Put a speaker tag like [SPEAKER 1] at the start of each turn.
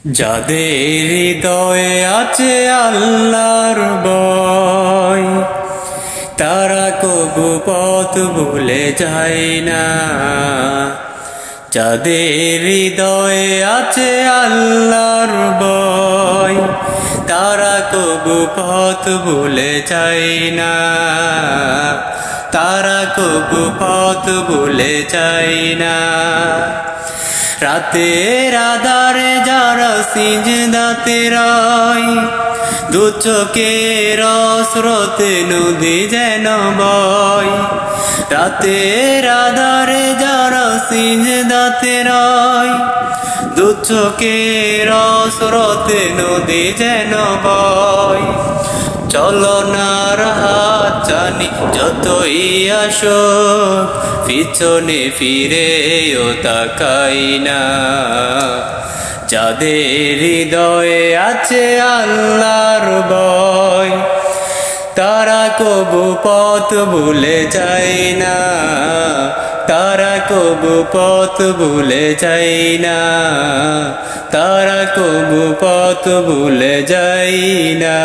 [SPEAKER 1] যাদের হৃদয়ে আছে আল্লাহর ভয়, তারা কবু পথ ভুলে যায় না। যাদের হৃদয়ে আছে আল্লাহর ভয়, তারা কবু পথ ভুলে যায় না। তারা কবু পথ ভুলে যায় না। রাতের আধারে যারা সিজদাতে রয়, দু চোখের স্রোতে নদী যেন বয়। রাতের আধারে যারা সিজদাতে রয়, দু চোখের স্রোতে নদী যেন বয়। চলনার হাত জানি যতই আসো, পিছনে ফিরেও তাকাই না। যাদের হৃদয়ে আছে আল্লাহর ভয়, তারা কবু পথ ভুলে যায় না। তারা কবু পথ ভুলে যায় না। তারা কবু পথ ভুলে যায় না।